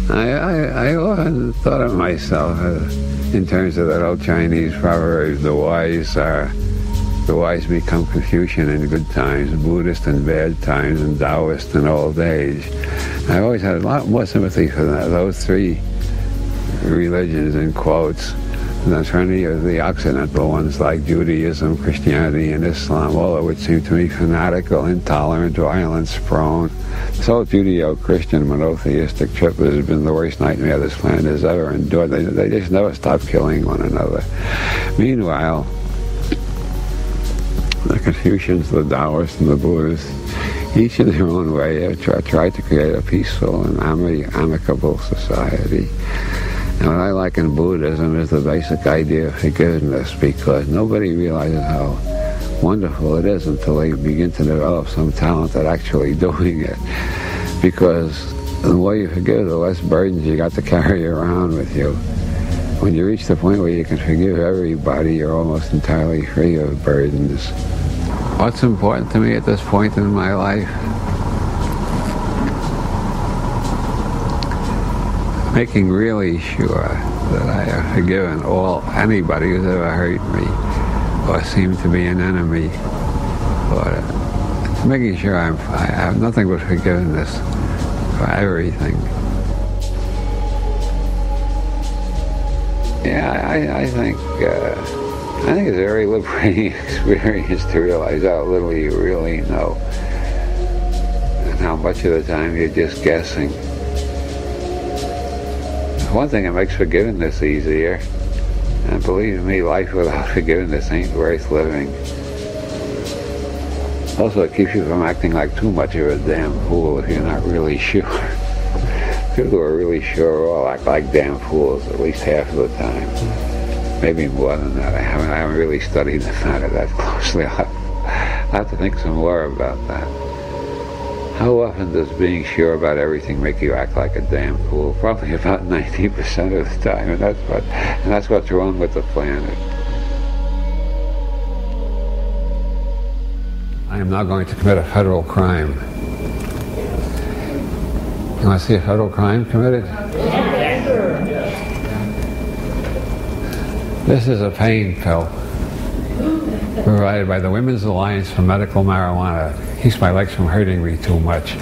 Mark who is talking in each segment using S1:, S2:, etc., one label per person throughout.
S1: I often thought of myself in terms of that old Chinese proverb, the wise become Confucian in good times, Buddhist in bad times, and Taoist in old age. I always had a lot more sympathy for those three religions, in quotes, than for any of the Occidental ones like Judaism, Christianity, and Islam, all of which seem to me fanatical, intolerant, violence-prone. This whole Judeo-Christian monotheistic trip has been the worst nightmare this planet has ever endured. They just never stop killing one another. Meanwhile, the Confucians, the Taoists, and the Buddhists, each in their own way, have tried to create a peaceful and amicable society. And what I like in Buddhism is the basic idea of forgiveness, because nobody realizes how wonderful it is until they begin to develop some talent at actually doing it. Because the more you forgive, the less burdens you got to carry around with you. When you reach the point where you can forgive everybody, you're almost entirely free of burdens. What's important to me at this point in my life? Making really sure that I have forgiven anybody who's ever hurt me or seemed to be an enemy. Or making sure I have nothing but forgiveness for everything. Yeah, I think it's a very liberating experience to realize how little you really know and how much of the time you're just guessing. One thing that makes forgiveness easier, and believe me, life without forgiveness ain't worth living. Also, it keeps you from acting like too much of a damn fool if you're not really sure. People who are really sure all act like damn fools at least half of the time. Maybe more than that. I haven't really studied the matter that closely. I'll have to think some more about that. How often does being sure about everything make you act like a damn fool? Probably about 90% of the time, and that's what's wrong with the planet. I am now going to commit a federal crime. You want to see a federal crime committed? This is a pain pill provided by the Women's Alliance for Medical Marijuana. It keeps my legs from hurting me too much.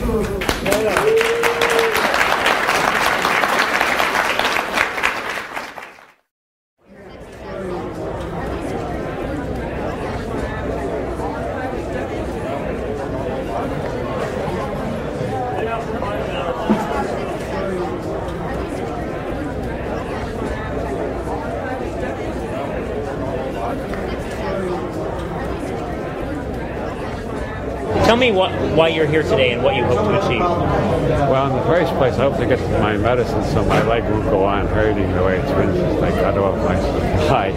S2: Tell me why you're here today and what you hope to achieve.
S1: Well, in the first place, I hope to get to my medicine so my leg won't go on hurting the way it's been since they cut off my supply.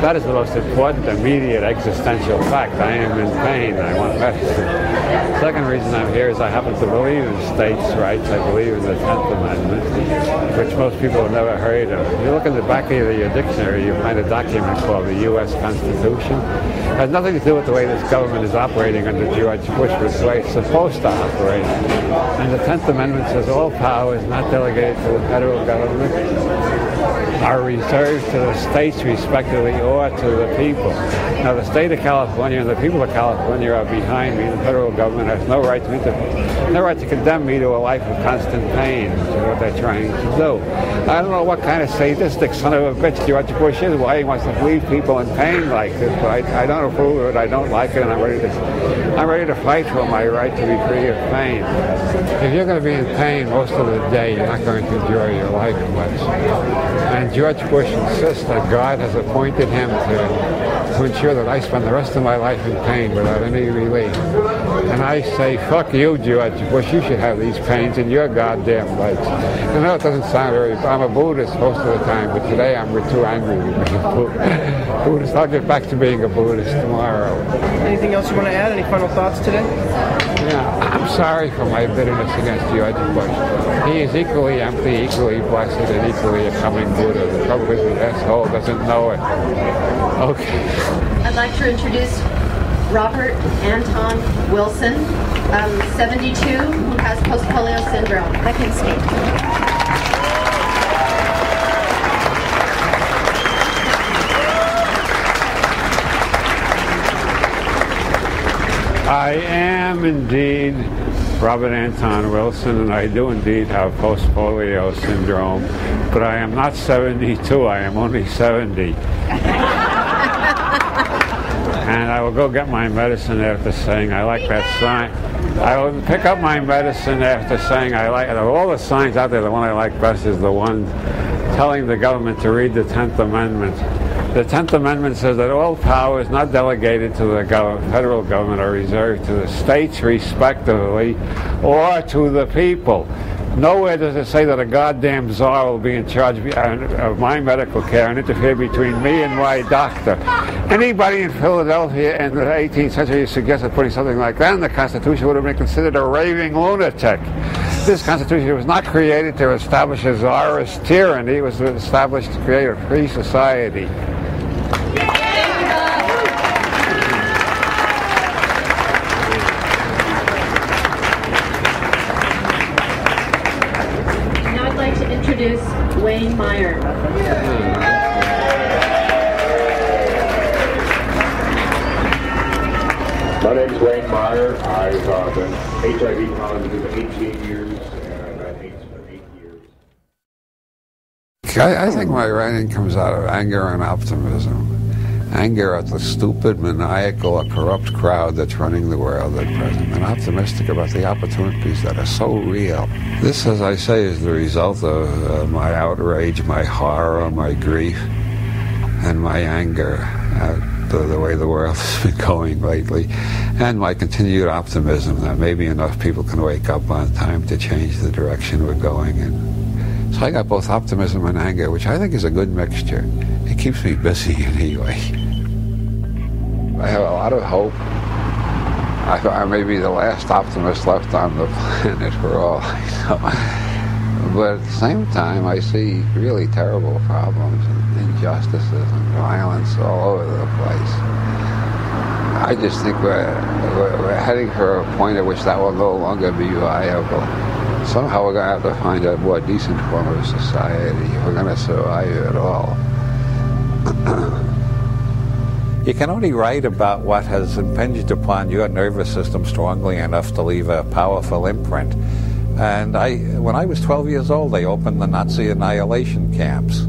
S1: That is the most important, immediate, existential fact. I am in pain and I want medicine. The second reason I'm here is I happen to believe in states' rights. I believe in the 10th Amendment, which most people have never heard of. If you look in the back of your dictionary, you find a document called the U.S. Constitution. It has nothing to do with the way this government is operating under George Bush, but it's the way it's supposed to operate. And the 10th Amendment says all powers not delegated to the federal government are reserved to the states respectively or to the people. Now the state of California and the people of California are behind me. The federal government has no right to condemn me to a life of constant pain, which is what they're trying to do. I don't know what kind of sadistic son of a bitch George Bush is, why he wants to leave people in pain like this, but I don't approve of it, I don't like it, and I'm ready to fight for my right to be free of pain. If you're going to be in pain most of the day, you're not going to enjoy your life much. And George Bush insists that God has appointed him to ensure that I spend the rest of my life in pain without any relief. And I say, fuck you, George Bush, you should have these pains in your goddamn life. I know it doesn't sound very, I'm a Buddhist most of the time, but today I'm too angry to be a Buddhist. I'll get back to being a Buddhist tomorrow.
S3: Anything else you want to add? Any final thoughts today?
S1: Yeah, I'm sorry for my bitterness against George Bush. He is equally empty, equally blessed, and equally a coming Buddha. The trouble is the asshole doesn't know it. Okay.
S4: I'd like to introduce Robert Anton Wilson, 72, who has post-polio syndrome. I can speak.
S1: I am indeed Robert Anton Wilson, and I do indeed have post-polio syndrome, but I am not 72, I am only 70. And I will go get my medicine after saying I like that sign. I will pick up my medicine after saying I like it. Of all the signs out there, the one I like best is the one telling the government to read the 10th Amendment. The 10th Amendment says that all powers not delegated to the federal government are reserved to the states respectively or to the people. Nowhere does it say that a goddamn czar will be in charge of my medical care and interfere between me and my doctor. Anybody in Philadelphia in the 18th century suggested putting something like that in the Constitution would have been considered a raving lunatic. This Constitution was not created to establish a czarist tyranny. It was established to create a free society.
S4: Introduce Wayne Meyer.
S5: My name is Wayne Meyer. I've been HIV positive 18 years, and I've had AIDS for 8 years.
S6: I think my writing comes out of anger and optimism. Anger at the stupid, maniacal, or corrupt crowd that's running the world at present, and optimistic about the opportunities that are so real. This, as I say, is the result of my outrage, my horror, my grief, and my anger at the way the world has been going lately, and my continued optimism that maybe enough people can wake up on time to change the direction we're going in. So I got both optimism and anger, which I think is a good mixture. It keeps me busy anyway. I have a lot of hope. I may be the last optimist left on the planet for all I know. But at the same time, I see really terrible problems and injustices and violence all over the place. I just think we're heading for a point at which that will no longer be viable. Somehow we're going to have to find a more decent form of society if we're going to survive at all.
S7: You can only write about what has impinged upon your nervous system strongly enough to leave a powerful imprint. And when I was 12 years old, they opened the Nazi annihilation camps.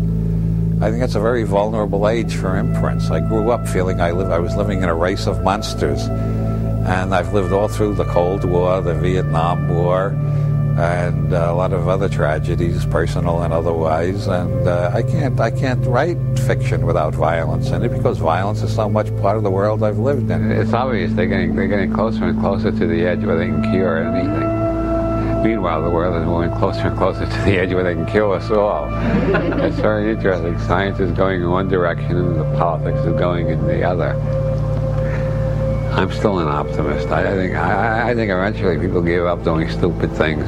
S7: I think that's a very vulnerable age for imprints. I grew up feeling I was living in a race of monsters. And I've lived all through the Cold War, the Vietnam War, and a lot of other tragedies, personal and otherwise. And I can't write fiction without violence in it, because violence is so much part of the world I've lived in.
S6: It's obvious they're getting closer and closer to the edge where they can cure anything. Meanwhile, the world is moving closer and closer to the edge where they can kill us all. It's very interesting. Science is going in one direction and the politics is going in the other. I'm still an optimist. I think eventually people give up doing stupid things.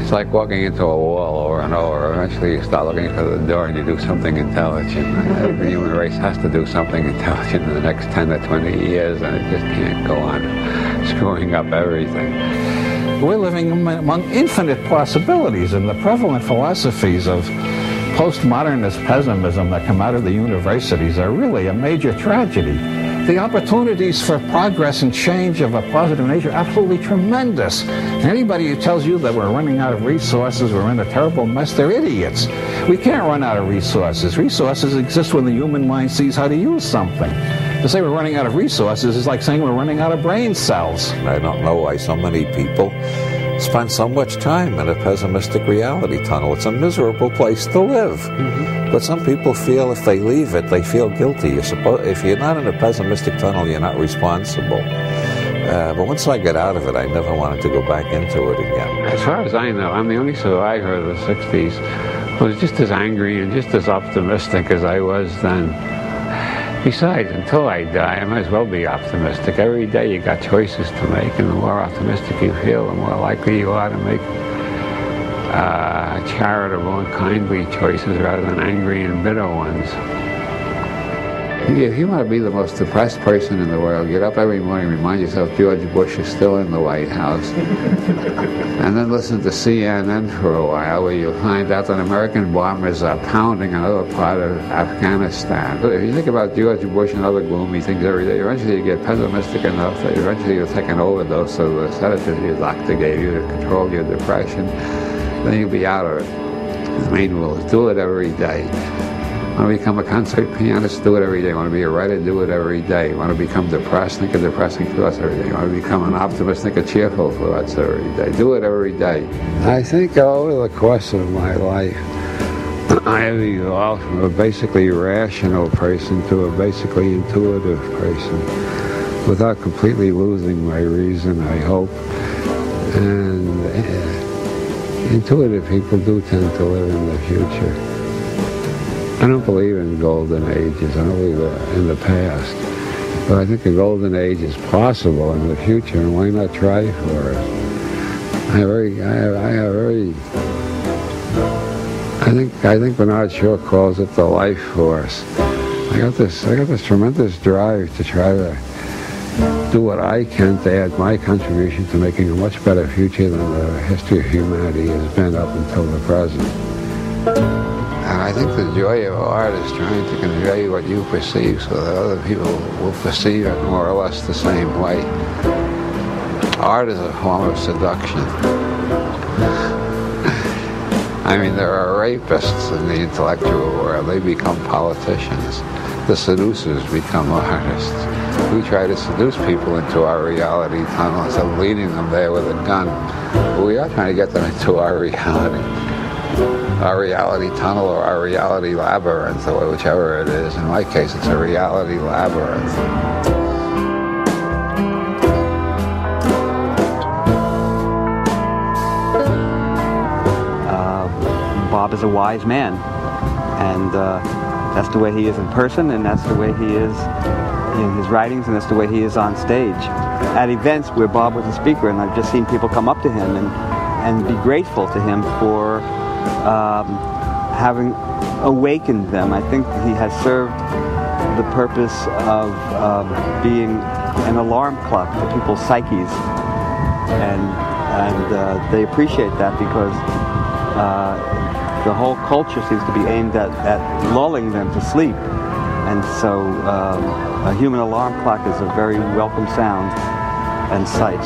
S6: It's like walking into a wall over and over. Eventually you start looking for the door and you do something intelligent. The human race has to do something intelligent in the next 10 to 20 years, and it just can't go on screwing up everything.
S7: We're living among infinite possibilities, and the prevalent philosophies of postmodernist pessimism that come out of the universities are really a major tragedy. The opportunities for progress and change of a positive nature are absolutely tremendous. And anybody who tells you that we're running out of resources, we're in a terrible mess, they're idiots. We can't run out of resources. Resources exist when the human mind sees how to use something. To say we're running out of resources is like saying we're running out of brain cells.
S8: I don't know why so many people spend so much time in a pessimistic reality tunnel. It's a miserable place to live. But some people feel if they leave it, they feel guilty. If you're not in a pessimistic tunnel, you're not responsible. But once I get out of it, I never wanted to go back into it again.
S1: As far as I know, I'm the only survivor of the 60s who was just as angry and just as optimistic as I was then. Besides, until I die, I might as well be optimistic. Every day you got choices to make, and the more optimistic you feel, the more likely you are to make charitable and kindly choices rather than angry and bitter ones.
S6: If you want to be the most depressed person in the world, get up every morning, remind yourself George Bush is still in the White House, and then listen to CNN for a while, where you'll find out that American bombers are pounding another part of Afghanistan. If you think about George Bush and other gloomy things every day, eventually you get pessimistic enough that eventually you'll take an overdose of the sedative your doctor gave you to control your depression. Then you'll be out of it. The main rule is do it every day. Want to become a concert pianist? Do it every day. Want to be a writer? Do it every day. Want to become depressed? Think of depressing thoughts every day. Want to become an optimist? Think of cheerful thoughts every day. Do it every day. I think over the course of my life, I have evolved from a basically rational person to a basically intuitive person, without completely losing my reason, I hope. And intuitive people do tend to live in the future. I don't believe in golden ages. I don't believe in the past. But I think a golden age is possible in the future, and why not try for it? I think Bernard Shaw calls it the life force. I got this tremendous drive to try to do what I can to add my contribution to making a much better future than the history of humanity has been up until the present. And I think the joy of art is trying to convey what you perceive so that other people will perceive it more or less the same way. Art is a form of seduction. I mean, there are rapists in the intellectual world. They become politicians. The seducers become artists. We try to seduce people into our reality tunnel instead of leading them there with a gun. But we are trying to get them into our reality tunnel or our reality labyrinth, or whichever it is. In my case, it's a reality labyrinth.
S9: Bob is a wise man, and that's the way he is in person, and that's the way he is in his writings, and that's the way he is on stage. At events where Bob was a speaker, and I've just seen people come up to him and be grateful to him for having awakened them. I think he has served the purpose of being an alarm clock to people's psyches, and they appreciate that because the whole culture seems to be aimed at lulling them to sleep, and so a human alarm clock is a very welcome sound and sight.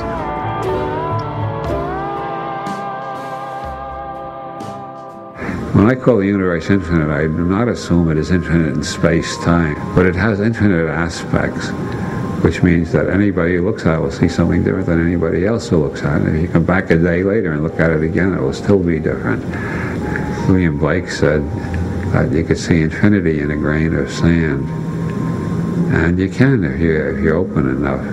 S6: When I call the universe infinite, I do not assume it is infinite in space-time, but it has infinite aspects, which means that anybody who looks at it will see something different than anybody else who looks at it. And if you come back a day later and look at it again, it will still be different. William Blake said that you could see infinity in a grain of sand, and you can if you're open enough.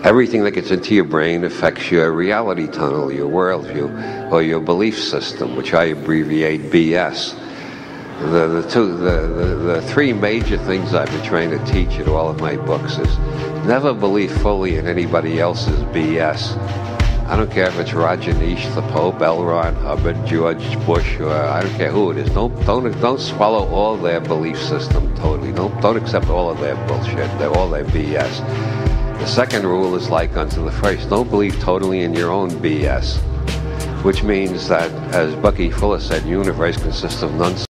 S10: Everything that gets into your brain affects your reality tunnel, your worldview, or your belief system, which I abbreviate BS. The three major things I've been trying to teach in all of my books is never believe fully in anybody else's BS. I don't care if it's Rajneesh, the Pope, L. Ron Hubbard, George Bush, or I don't care who it is. Don't swallow all their belief system totally. Don't accept all of their bullshit, all their BS. The second rule is like unto the first. Don't believe totally in your own BS, which means that, as Bucky Fuller said, the universe consists of none